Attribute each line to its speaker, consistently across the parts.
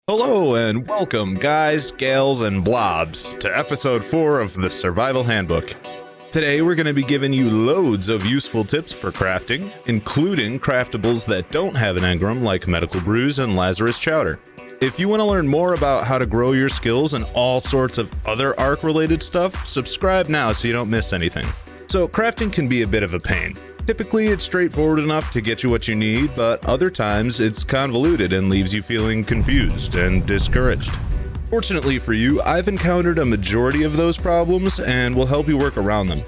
Speaker 1: Hello and welcome, guys, gals, and blobs, to episode 4 of the Survival Handbook. Today we're going to be giving you loads of useful tips for crafting, including craftables that don't have an engram like medical brews and Lazarus chowder. If you want to learn more about how to grow your skills and all sorts of other ARK related stuff, subscribe now so you don't miss anything. So crafting can be a bit of a pain. Typically, it's straightforward enough to get you what you need, but other times it's convoluted and leaves you feeling confused and discouraged. Fortunately for you, I've encountered a majority of those problems and will help you work around them.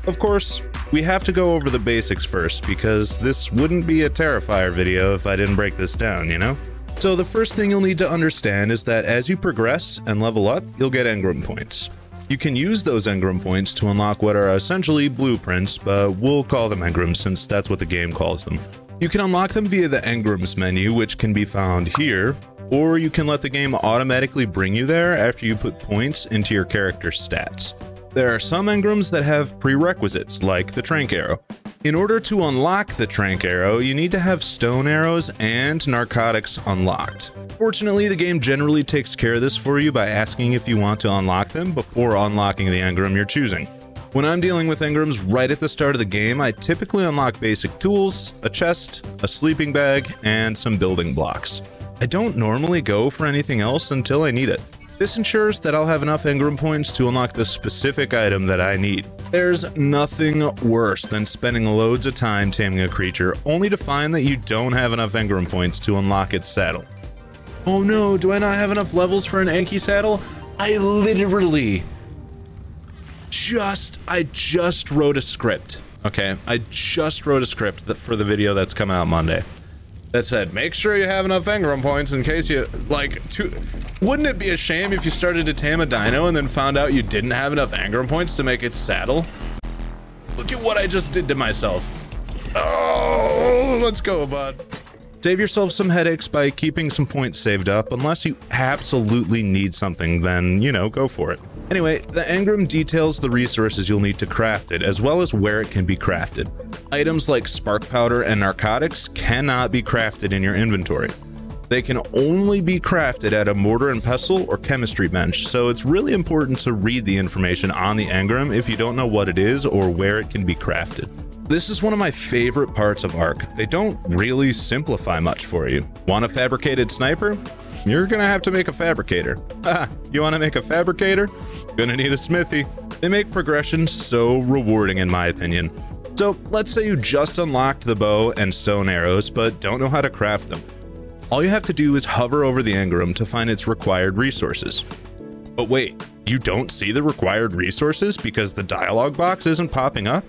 Speaker 1: Of course, we have to go over the basics first, because this wouldn't be a Terrifier video if I didn't break this down, you know? So the first thing you'll need to understand is that as you progress and level up, you'll get engram points. You can use those engram points to unlock what are essentially blueprints, but we'll call them engrams since that's what the game calls them. You can unlock them via the engrams menu, which can be found here, or you can let the game automatically bring you there after you put points into your character's stats. There are some engrams that have prerequisites, like the trank arrow. In order to unlock the trank arrow, you need to have stone arrows and narcotics unlocked. Fortunately, the game generally takes care of this for you by asking if you want to unlock them before unlocking the engram you're choosing. When I'm dealing with engrams right at the start of the game, I typically unlock basic tools, a chest, a sleeping bag, and some building blocks. I don't normally go for anything else until I need it. This ensures that I'll have enough engram points to unlock the specific item that I need. There's nothing worse than spending loads of time taming a creature only to find that you don't have enough engram points to unlock its saddle. Oh no, do I not have enough levels for an Anki saddle? I literally I just wrote a script, okay? I just wrote a script for the video that's coming out Monday that said, make sure you have enough engram points in case you, wouldn't it be a shame if you started to tame a dino and then found out you didn't have enough engram points to make its saddle? Look at what I just did to myself. Oh, let's go, bud. Save yourself some headaches by keeping some points saved up. Unless you absolutely need something, then, you know, go for it. Anyway, the engram details the resources you'll need to craft it, as well as where it can be crafted. Items like spark powder and narcotics cannot be crafted in your inventory. They can only be crafted at a mortar and pestle or chemistry bench, so it's really important to read the information on the engram if you don't know what it is or where it can be crafted. This is one of my favorite parts of ARK. They don't really simplify much for you. Want a fabricated sniper? You're gonna have to make a fabricator. Haha, you wanna make a fabricator? Gonna need a smithy. They make progression so rewarding in my opinion. So let's say you just unlocked the bow and stone arrows, but don't know how to craft them. All you have to do is hover over the engram to find its required resources. But wait, you don't see the required resources because the dialog box isn't popping up?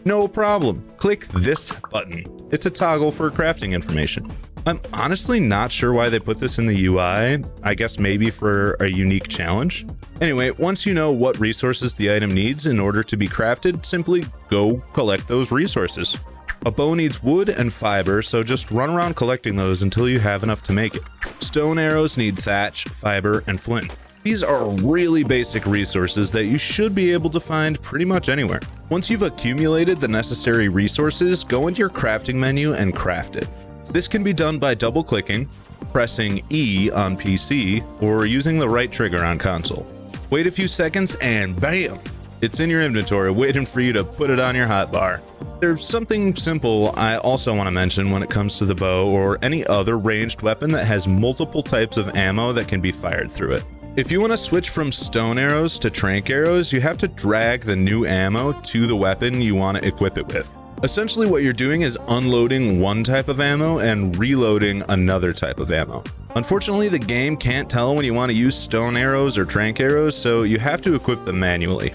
Speaker 1: No problem. Click this button. It's a toggle for crafting information. I'm honestly not sure why they put this in the UI. I guess maybe for a unique challenge. Anyway, once you know what resources the item needs in order to be crafted, simply go collect those resources. A bow needs wood and fiber, so just run around collecting those until you have enough to make it. Stone arrows need thatch, fiber, and flint. These are really basic resources that you should be able to find pretty much anywhere. Once you've accumulated the necessary resources, go into your crafting menu and craft it. This can be done by double-clicking, pressing E on PC, or using the right trigger on console. Wait a few seconds and bam! It's in your inventory waiting for you to put it on your hotbar. There's something simple I also want to mention when it comes to the bow or any other ranged weapon that has multiple types of ammo that can be fired through it. If you want to switch from stone arrows to trank arrows, you have to drag the new ammo to the weapon you want to equip it with. Essentially what you're doing is unloading one type of ammo and reloading another type of ammo. Unfortunately, the game can't tell when you want to use stone arrows or trank arrows, so you have to equip them manually.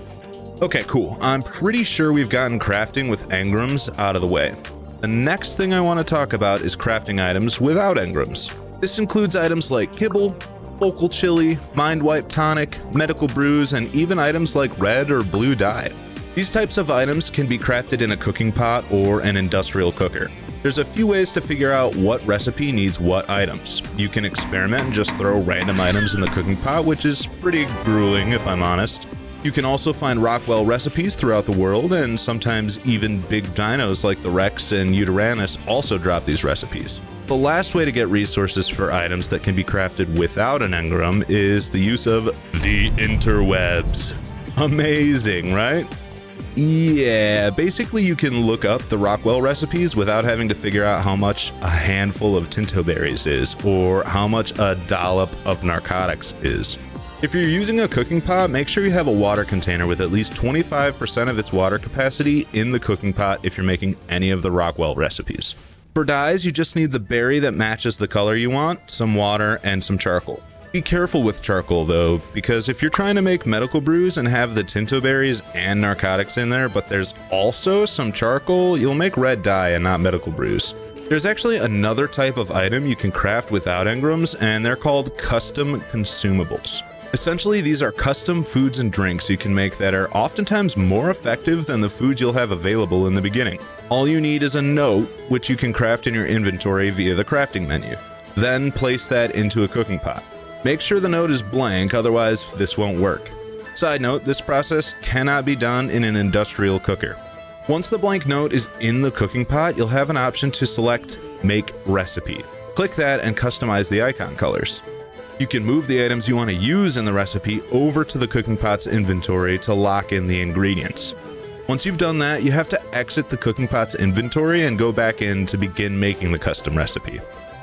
Speaker 1: Okay, cool. I'm pretty sure we've gotten crafting with engrams out of the way. The next thing I want to talk about is crafting items without engrams. This includes items like kibble, vocal chili, mind wipe tonic, medical brews, and even items like red or blue dye. These types of items can be crafted in a cooking pot or an industrial cooker. There's a few ways to figure out what recipe needs what items. You can experiment and just throw random items in the cooking pot, which is pretty grueling if I'm honest. You can also find Rockwell recipes throughout the world, and sometimes even big dinos like the Rex and Uranus also drop these recipes. The last way to get resources for items that can be crafted without an engram is the use of the interwebs. Amazing, right? Yeah, basically you can look up the Rockwell recipes without having to figure out how much a handful of tinto berries is, or how much a dollop of narcotics is. If you're using a cooking pot, make sure you have a water container with at least 25% of its water capacity in the cooking pot if you're making any of the Rockwell recipes. For dyes, you just need the berry that matches the color you want, some water, and some charcoal. Be careful with charcoal though, because if you're trying to make medical brews and have the tinto berries and narcotics in there, but there's also some charcoal, you'll make red dye and not medical brews. There's actually another type of item you can craft without engrams, and they're called custom consumables. Essentially, these are custom foods and drinks you can make that are oftentimes more effective than the foods you'll have available in the beginning. All you need is a note, which you can craft in your inventory via the crafting menu. Then place that into a cooking pot. Make sure the note is blank, otherwise this won't work. Side note, this process cannot be done in an industrial cooker. Once the blank note is in the cooking pot, you'll have an option to select Make Recipe. Click that and customize the icon colors. You can move the items you want to use in the recipe over to the cooking pot's inventory to lock in the ingredients. Once you've done that, you have to exit the cooking pot's inventory and go back in to begin making the custom recipe.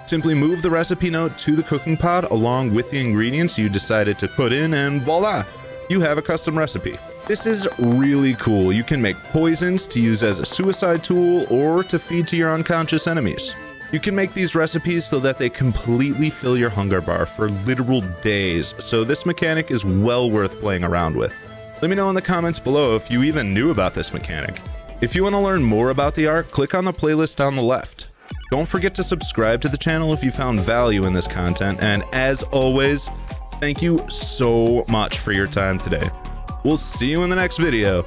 Speaker 1: Simply move the recipe note to the cooking pot along with the ingredients you decided to put in, and voila, you have a custom recipe. This is really cool. You can make poisons to use as a suicide tool or to feed to your unconscious enemies. You can make these recipes so that they completely fill your hunger bar for literal days, so this mechanic is well worth playing around with. Let me know in the comments below if you even knew about this mechanic. If you want to learn more about the ARK, click on the playlist on the left. Don't forget to subscribe to the channel if you found value in this content, and as always, thank you so much for your time today. We'll see you in the next video.